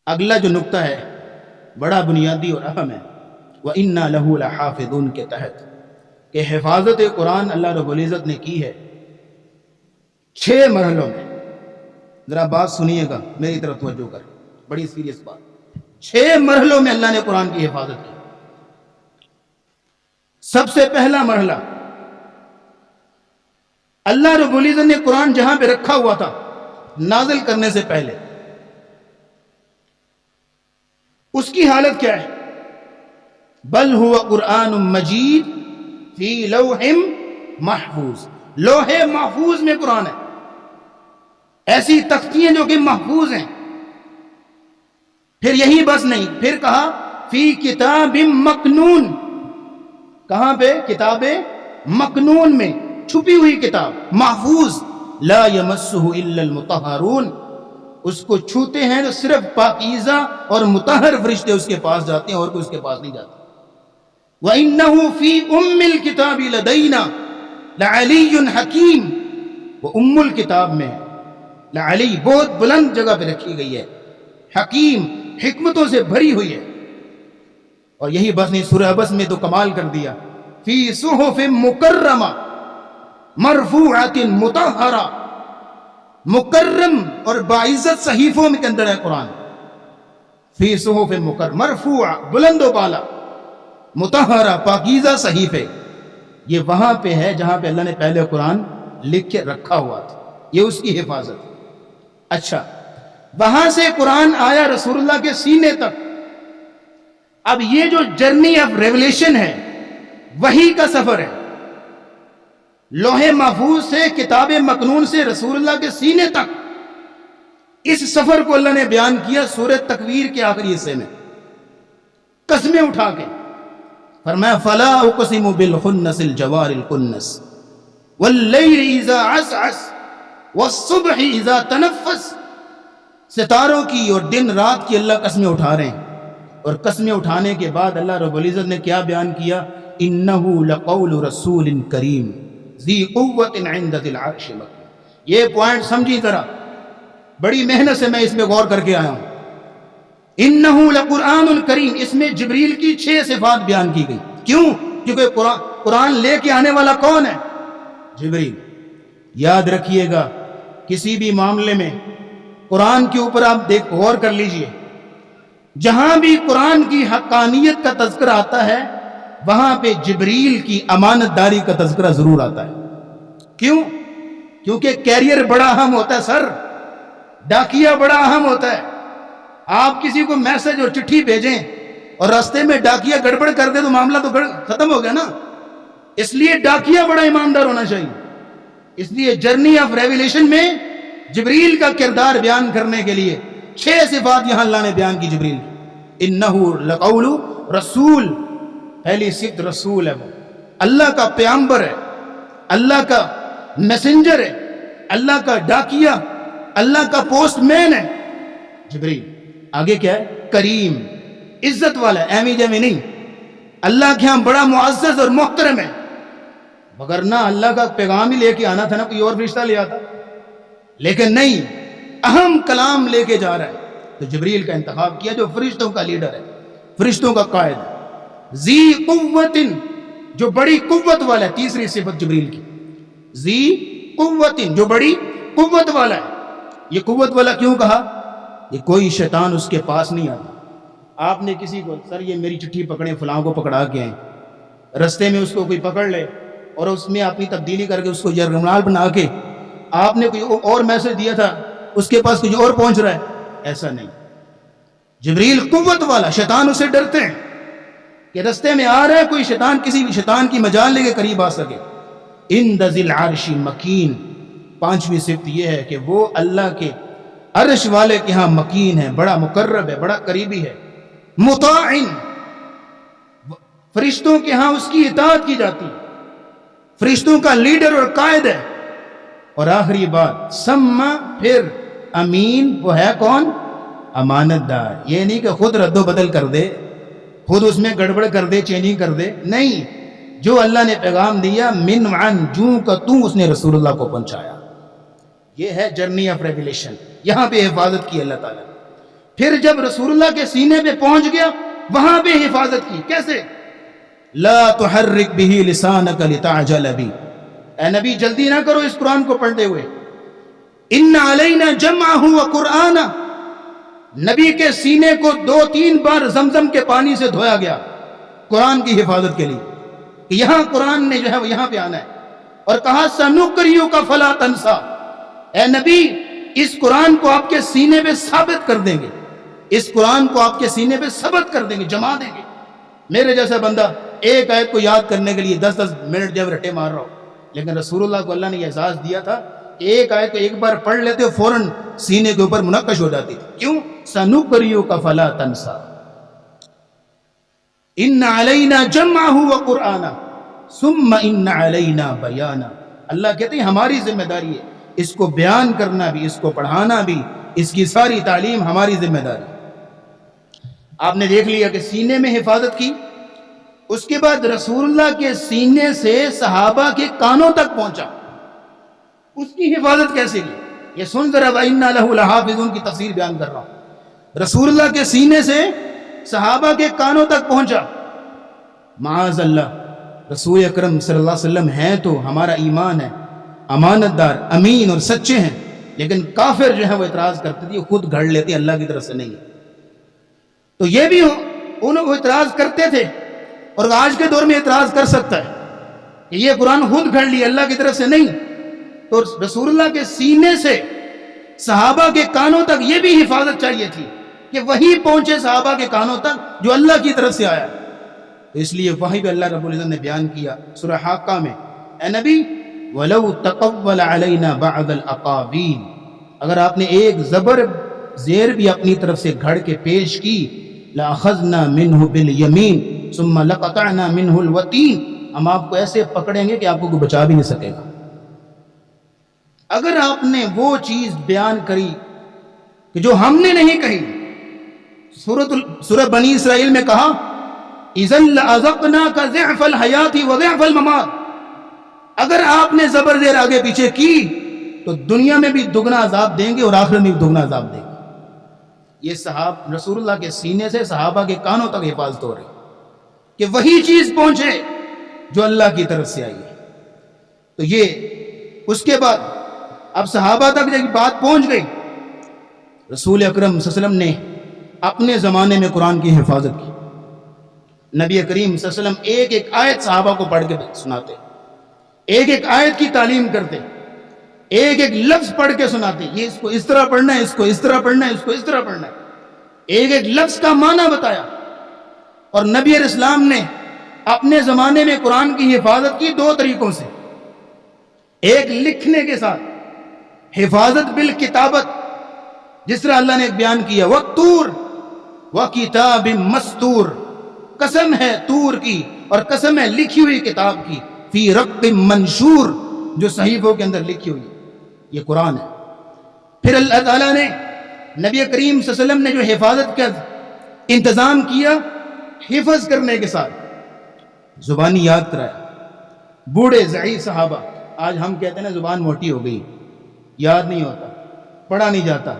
اگلا جو نقطہ ہے بڑا بنیادی اور اہم ہے، وَإِنَّا لَهُ لَحَافِظُونَ کے تحت کہ حفاظت قرآن اللہ رب العزت نے کی ہے 6 مرحلوں میں۔ ذرا بات سنیے گا، میری طرف توجہ کر، بڑی سیریس بات۔ 6 مرحلوں میں اللہ نے قرآن کی حفاظت کی۔ سب سے پہلا مرحلہ، اللہ رب العزت نے قرآن جہاں پہ رکھا ہوا تھا نازل کرنے سے پہلے اس کی حالت کیا ہے؟ بل ہوا قرآن مجید فی لوح محفوظ، لوح محفوظ میں قرآن ہے، ایسی تختیاں جو کہ محفوظ ہیں۔ پھر یہی بس نہیں، پھر کہا فی کتاب مکنون، کہاں پہ؟ کتاب مکنون میں، چھپی ہوئی کتاب، محفوظ، لا یمسہ الا المطہرون، اس کو چھوتے ہیں تو صرف پاکیزہ اور مطہر فرشتے اس کے پاس جاتے ہیں، اور کوئی اس کے پاس نہیں جاتا۔ وَإِنَّهُ فِي أُمِّ الْكِتَابِ لَدَيْنَا لَعَلِيٌّ حَكِيمٌ، وہ ام الکتاب میں لعلی، بہت بلند جگہ پہ رکھی گئی ہے، حکیم، حکمتوں سے بھری ہوئی ہے۔ اور یہی بس نہیں، سورہ عبس میں تو کمال کر دیا، فی صحف مکرمہ مرفوعۃ مطہرہ، مکرم اور باعزت صحیفوں کے اندر ہے قرآن، فی صحف مکرمہ مرفوعہ، بلند و بالا، مطہرہ، پاکیزہ صحیفے۔ یہ وہاں پہ ہے جہاں پہ اللہ نے پہلے قرآن لکھ کے رکھا ہوا تھا، یہ اس کی حفاظت۔ اچھا، وہاں سے قرآن آیا رسول اللہ کے سینے تک۔ اب یہ جو جرنی آف ریولیشن ہے، وحی کا سفر ہے، لوح محفوظ سے، کتاب مکنون سے رسول اللہ کے سینے تک، اس سفر کو اللہ نے بیان کیا سورہ تکویر کے آخری حصے میں، قسمیں اٹھا کے فرمایا فلا اقسم بالخنس الجوار الکنس واللیل اذا عسعس والصبح اذا تنفس، ستاروں کی اور دن رات کی اللہ قسمیں اٹھا رہے ہیں۔ اور قسمیں اٹھانے کے بعد اللہ رب العزت نے کیا بیان کیا؟ انہ لقول رسول کریم ذی قوت عند ذی العرش مکین۔ یہ پوائنٹ سمجھی ذرا، بڑی محنت سے میں اس میں غور کر کے آیا ہوں۔ انہ لقرآن کریم، اس میں جبریل کی 6 صفات بیان کی گئی۔ کیوں؟ کیونکہ قرآن لے کے آنے والا کون ہے؟ جبریل۔ یاد رکھیے گا، کسی بھی معاملے میں قرآن کے اوپر آپ غور کر لیجئے، جہاں بھی قرآن کی حقانیت کا تذکرہ آتا ہے وہاں پہ جبریل کی امانت داری کا تذکرہ ضرور آتا ہے۔ کیوں؟ کیونکہ کیریئر بڑا اہم ہوتا ہے سر، ڈاکیا بڑا اہم ہوتا ہے۔ آپ کسی کو میسج اور چٹھی بھیجیں اور راستے میں ڈاکیا گڑبڑ کر دے تو معاملہ تو ختم ہو گیا نا۔ اس لیے ڈاکیا بڑا ایماندار ہونا چاہیے۔ اس لیے جرنی آف ریویلیشن میں جبریل کا کردار بیان کرنے کے لیے 6 صفات یہاں اللہ نے بیان کی جبریل کی۔ انہ لقول رسول، پہلی صفت رسول ہے، وہ اللہ کا پیامبر ہے، اللہ کا میسنجر ہے، اللہ کا ڈاکیا، اللہ کا پوسٹ مین ہے جبریل۔ آگے کیا ہے؟ کریم، عزت والا ہے، ایمی جیمی نہیں، اللہ کے ہاں بڑا معزز اور محترم ہے۔ مگر نہ اللہ کا پیغام ہی لے کے آنا تھا نا، کوئی اور فرشتہ لے آتا، لیکن نہیں، اہم کلام لے کے جا رہا ہے تو جبریل کا انتخاب کیا، جو فرشتوں کا لیڈر ہے، فرشتوں کا قائد ہے۔ ذی قوت، جو بڑی قوت والا ہے، تیسری صفت جبریل کی، ذی قوت، جو بڑی قوت والا ہے۔ یہ قوت والا کیوں کہا؟ یہ کوئی شیطان اس کے پاس نہیں آتا۔ آپ نے کسی کو، سر یہ میری چٹھی پکڑیں، فلاں کو پکڑا کے آئیں، رستے میں اس کو کوئی پکڑ لے اور اس میں اپنی تبدیلی کر کے اس کو جرمنال بنا کے آپ نے کوئی اور میسج دیا تھا، اس کے پاس کچھ اور پہنچ رہا ہے، ایسا نہیں۔ جبریل قوت والا، شیطان اسے ڈرتے ہیں کہ رستے میں آ رہا ہے کوئی شیطان، کسی بھی شیطان کی مجال لے کے قریب آ سکے۔ عند ذی العرش مکین، 5ویں صفت یہ ہے کہ وہ اللہ کے عرش والے کے ہاں مکین ہے، بڑا مقرب ہے، بڑا قریبی ہے۔ مطاع، فرشتوں کے ہاں اس کی اطاعت کی جاتی ہے، فرشتوں کا لیڈر اور قائد ہے۔ اور آخری بات سما، پھر امین، وہ ہے کون؟ امانت دار۔ یہ نہیں کہ خود رد و بدل کر دے، خود اس میں گڑبڑ کر دے، چینج کر دے، نہیں، جو اللہ نے پیغام دیا من عن، جوں کا توں اس نے رسول اللہ کو پہنچایا۔ یہ ہے جرنی آف ریویلیشن، یہاں پہ حفاظت کی اللہ تعالیٰ۔ پھر جب رسول اللہ کے سینے پہ پہنچ گیا وہاں پہ حفاظت کی. کیسے؟ لا تحرک به لسانک لتعجل به، اے نبی جلدی نہ کرو اس قرآن کو پڑھتے ہوئے. ان علینا جمعہ وقرآنہ، نبی کے سینے کو 2-3 بار زمزم کے پانی سے دھویا گیا قرآن کی حفاظت کے لیے کہ یہاں قرآن نے جو ہے وہ یہاں پہ آنا ہے. اور کہا سنقریؤک فلا تنسا، اے نبی اس قرآن کو آپ کے سینے پہ ثابت کر دیں گے، اس قرآن کو آپ کے سینے پہ ثبت کر دیں گے، جما دیں گے. میرے جیسا بندہ ایک آیت کو یاد کرنے کے لیے 10-10 منٹ جب رٹے مار رہا ہو، لیکن رسول اللہ کو اللہ نے یہ احساس دیا تھا کہ ایک آیت کو ایک بار پڑھ لیتے ہو فوراً سینے کے اوپر منقش ہو جاتی تھی. کیوں؟ سنقریؤک فلا تنسا، ان علینا جمعہ وقرآنہ ثم ان علینا بیانہ. اللہ کہتے ہیں ہماری ذمہ داری ہے اس کو بیان کرنا بھی، اس کو پڑھانا بھی، اس کی ساری تعلیم ہماری ذمہ داری. آپ نے دیکھ لیا کہ سینے میں حفاظت کی، اس کے بعد رسول اللہ کے سینے سے صحابہ کے کانوں تک پہنچا. اس کی حفاظت کیسے کی؟ یہ سن ذرا وَإِنَّا لَهُ لَحَافِظُونَ کی تفسیر بیان کر رہا ہوں. رسول اللہ کے سینے سے صحابہ کے کانوں تک پہنچا. معاذ اللہ، رسول اکرم صلی اللہ علیہ وسلم ہیں تو ہمارا ایمان ہے، امانت دار، امین اور سچے ہیں، لیکن کافر جو ہے وہ اعتراض کرتے تھے، خود گھڑ لیتے اللہ کی طرف سے نہیں. تو یہ بھی انہوں اعتراض کرتے تھے اور آج کے دور میں اعتراض کر سکتا ہے کہ یہ قرآن خود گھڑ لیا اللہ کی طرف سے نہیں. تو رسول اللہ کے سینے سے صحابہ کے کانوں تک یہ بھی حفاظت چاہیے تھی کہ وہی پہنچے صحابہ کے کانوں تک جو اللہ کی طرف سے آیا. تو اس لیے وہی بھی اللہ رب العزت نے بیان کیا سورہ حاقہ میں، اے نبی وَلَوْ تَقَوَّلَ عَلَيْنَا بَعْضَ الْأَقَاوِيلِ، اگر آپ نے ایک زبر زیر بھی اپنی طرف سے گھڑ کے پیش کی، لَأَخَذْنَا مِنْهُ بِالْيَمِينِ ثُمَّ لَقَطَعْنَا مِنْهُ الْوَتِينَ، ہم آپ کو ایسے پکڑیں گے کہ آپ کو کوئی بچا بھی نہیں سکے گا. اگر آپ نے وہ چیز بیان کری کہ جو ہم نے نہیں کہی، سورہ بنی اسرائیل میں کہا اِذًا لَأَذَقْنَاكَ ضِعْفَ الْحَيَاةِ وَضِعْفَ الْمَمَاتِ، اگر آپ نے زبر زیر آگے پیچھے کی تو دنیا میں بھی دگنا عذاب دیں گے اور آخرت میں بھی دگنا عذاب دیں گے. یہ رسول اللہ کے سینے سے صحابہ کے کانوں تک حفاظت ہو رہی کہ وہی چیز پہنچے جو اللہ کی طرف سے آئی ہے. تو یہ اس کے بعد اب صحابہ تک جب بات پہنچ گئی، رسول اکرم صلی اللہ علیہ وسلم نے اپنے زمانے میں قرآن کی حفاظت کی. نبی کریم صلی اللہ علیہ وسلم ایک ایک آیت صحابہ کو پڑھ کے سناتے، ایک ایک آیت کی تعلیم کرتے، ایک ایک لفظ پڑھ کے سناتے، یہ اس کو اس طرح پڑھنا ہے، اس کو اس طرح پڑھنا ہے، اس کو اس طرح پڑھنا ہے. ایک ایک لفظ کا معنی بتایا. اور نبی علیہ السلام نے اپنے زمانے میں قرآن کی حفاظت کی 2 طریقوں سے. ایک لکھنے کے ساتھ، حفاظت بالکتابت، جس طرح اللہ نے ایک بیان کیا وَالطُّورِ وَكِتَابٍ مَسْطُورٍ، قسم ہے طور کی اور قسم ہے لکھی ہوئی کتاب کی، فی رق منشور، جو صحیفوں کے اندر لکھی ہوئی. یہ قرآن ہے. پھر اللہ تعالیٰ نے نبی کریم صلی اللہ علیہ وسلم نے جو حفاظت کا انتظام کیا، حفظ کرنے کے ساتھ زبانی یاد کرایا. بوڑھے ضعیف صحابہ، آج ہم کہتے ہیں نا زبان موٹی ہو گئی، یاد نہیں ہوتا، پڑھا نہیں جاتا.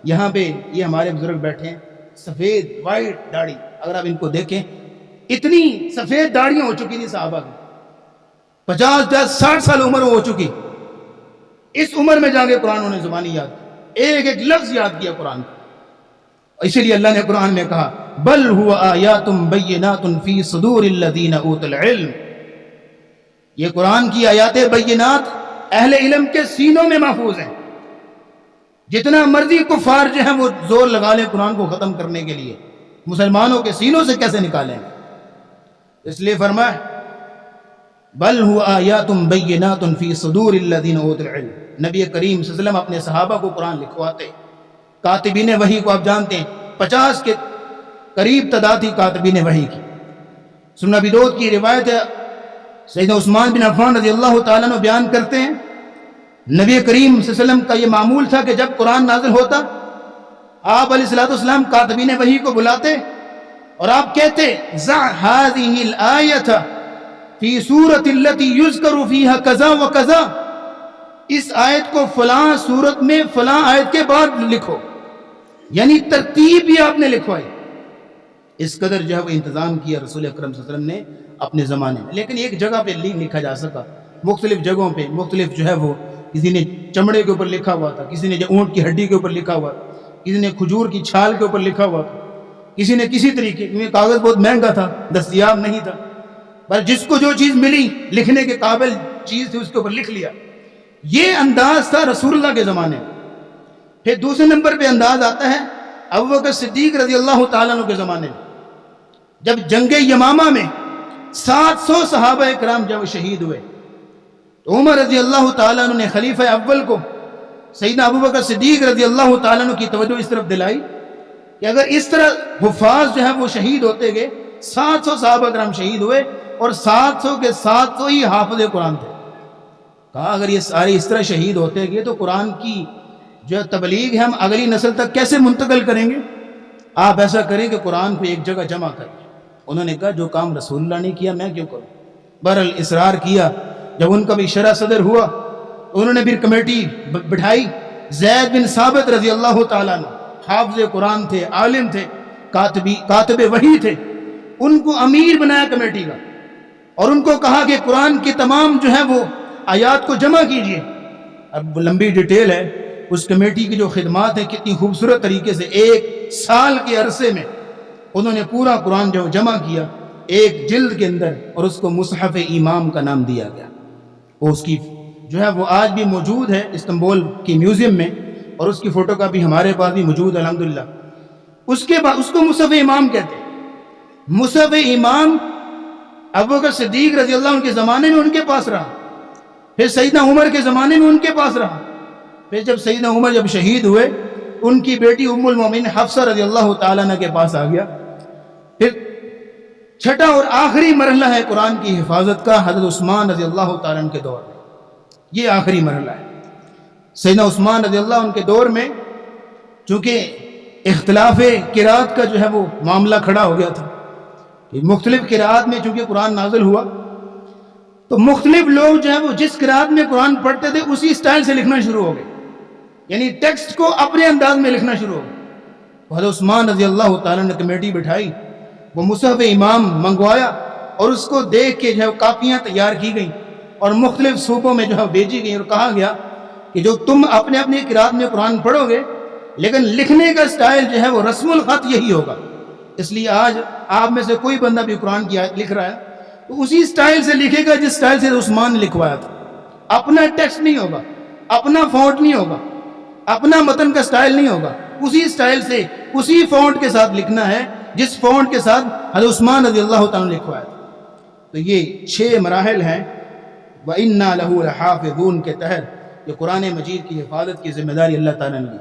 یہاں پہ یہ ہمارے بزرگ بیٹھے ہیں، سفید وائٹ داڑھی، اگر آپ ان کو دیکھیں اتنی سفید داڑیاں ہو چکی تھی صحابہ کی، 50-60 سال عمر ہو چکی. اس عمر میں جا کے قرآن انہوں نے زبانی یاد کیا، ایک ایک لفظ یاد کیا قرآن کا. اسی لیے اللہ نے قرآن میں کہا بل هو آیات بینات فی صدور الذین اوتوا العلم، یہ قرآن کی آیات بینات اہل علم کے سینوں میں محفوظ ہیں. جتنا مرضی کفار جو ہیں وہ زور لگا لیں قرآن کو ختم کرنے کے لیے، مسلمانوں کے سینوں سے کیسے نکالیں گے. اس لیے فرمایا بل هو آیات بینات فی صدور الذین اوتوا العلم. نبی کریم صلی اللہ علیہ وسلم اپنے صحابہ کو قرآن لکھواتے. کاتبین وحی کو آپ جانتے ہیں 50 کے قریب تعداد تھی کاتبین وحی کی. سنن ابی داؤد کی روایت ہے، سیدنا عثمان بن عفان رضی اللہ تعالیٰ عنہ بیان کرتے ہیں نبی کریم صلی اللہ علیہ وسلم کا یہ معمول تھا کہ جب قرآن نازل ہوتا آپ علیہ السلام کاتبین وحی کو بلاتے اور آپ کہتے ضع هذه الآیۃ فی سورۃ التی یذکر فیہا کذا و کذا، اس آیت کو فلاں سورت میں فلاں آیت کے بعد لکھو. یعنی ترتیب بھی آپ نے لکھوائی. اس قدر جو ہے وہ انتظام کیا رسول اکرم صلی اللہ علیہ وسلم نے اپنے زمانے میں. لیکن ایک جگہ پہ نہیں لکھا جا سکا، مختلف جگہوں پہ مختلف جو ہے وہ، کسی نے چمڑے کے اوپر لکھا ہوا تھا، کسی نے جو اونٹ کی ہڈی کے اوپر لکھا ہوا تھا، کسی نے کھجور کی چھال کے اوپر لکھا ہوا تھا، کسی نے کسی طریقے، کیونکہ کاغذ بہت مہنگا تھا، دستیاب نہیں تھا، پر جس کو جو چیز ملی لکھنے کے قابل چیز تھی اس کے اوپر لکھ لیا. یہ انداز تھا رسول اللہ کے زمانے میں. پھر دوسرے نمبر پہ انداز آتا ہے ابوبکر صدیق رضی اللہ تعالیٰ عنہ کے زمانے میں، جب جنگ یمامہ میں 700 صحابہ کرام جب شہید ہوئے تو عمر رضی اللہ تعالیٰ عنہ نے خلیفہ اول کو سیدنا ابوبکر صدیق رضی اللہ تعالیٰ عنہ کی توجہ اس طرف دلائی کہ اگر اس طرح حفاظ جو ہے وہ شہید ہوتے گئے، 700 صحابہ کرام شہید ہوئے اور 700 کے 700 ہی حافظ قرآن تھے. کہا اگر یہ سارے اس طرح شہید ہوتے گئے تو قرآن کی جو تبلیغ ہے ہم اگلی نسل تک کیسے منتقل کریں گے؟ آپ ایسا کریں کہ قرآن کو ایک جگہ جمع کریں. انہوں نے کہا جو کام رسول اللہ نے کیا میں کیوں کروں. بہرحال اصرار کیا. جب ان کا بھی شرح صدر ہوا انہوں نے پھر کمیٹی بٹھائی. زید بن ثابت رضی اللہ تعالیٰ عنہ حافظ قرآن تھے، عالم تھے، کاتب وحی تھے، ان کو امیر بنایا کمیٹی کا اور ان کو کہا کہ قرآن کی تمام جو ہے وہ آیات کو جمع کیجئے. اب لمبی ڈیٹیل ہے اس کمیٹی کی جو خدمات ہیں، کتنی خوبصورت طریقے سے 1 سال کے عرصے میں انہوں نے پورا قرآن جو جمع کیا ایک جلد کے اندر اور اس کو مصحف امام کا نام دیا گیا. اور اس کی جو ہے وہ آج بھی موجود ہے استنبول کی میوزیم میں اور اس کی فوٹو کاپی ہمارے پاس بھی موجود ہے الحمدللہ. اس کے بعد اس کو مصحف امام کہتے ہیں. مصحف امام ابوبکر صدیق رضی اللہ عنہ کے زمانے میں ان کے پاس رہا، پھر سیدنا عمر کے زمانے میں ان کے پاس رہا، پھر جب سیدنا عمر جب شہید ہوئے ان کی بیٹی ام المومنین حفصہ رضی اللہ تعالیٰ عنہ کے پاس آ گیا. پھر چھٹا اور آخری مرحلہ ہے قرآن کی حفاظت کا حضرت عثمان رضی اللہ تعالیٰ عنہ کے دور میں. یہ آخری مرحلہ ہے. سیدنا عثمان رضی اللہ عنہ کے دور میں چونکہ اختلاف قرات کا جو ہے وہ معاملہ کھڑا ہو گیا تھا کہ مختلف قرات میں چونکہ قرآن نازل ہوا تو مختلف لوگ جو ہے وہ جس قرات میں قرآن پڑھتے تھے اسی سٹائل سے لکھنا شروع ہو گئے، یعنی ٹیکسٹ کو اپنے انداز میں لکھنا شروع ہو گئے. حضرت عثمان رضی اللہ تعالیٰ نے کمیٹی بٹھائی، وہ مصحف امام منگوایا اور اس کو دیکھ کے جو ہے کاپیاں تیار کی گئیں اور مختلف صوبوں میں جو ہے بھیجی گئیں اور کہا گیا کہ جو تم اپنے اپنے قرات میں قرآن پڑھو گے لیکن لکھنے کا سٹائل جو ہے وہ رسم الخط یہی ہوگا. اس لیے آج آپ میں سے کوئی بندہ بھی قرآن کی آیت لکھ رہا ہے تو اسی سٹائل سے لکھے گا جس سٹائل سے عثمان نے لکھوایا تھا. اپنا ٹیکسٹ نہیں ہوگا، اپنا فونٹ نہیں ہوگا، اپنا متن کا سٹائل نہیں ہوگا، اسی سٹائل سے اسی فونٹ کے ساتھ لکھنا ہے جس فونٹ کے ساتھ حضرت عثمان رضی اللہ تعالیٰ نے لکھوایا تھا. تو یہ 6 مراحل ہیں وَإِنَّا لَهُ لَحَافِظُونَ کے تحت یہ قرآن مجید کی حفاظت کی ذمہ داری اللہ تعالیٰ نے دی.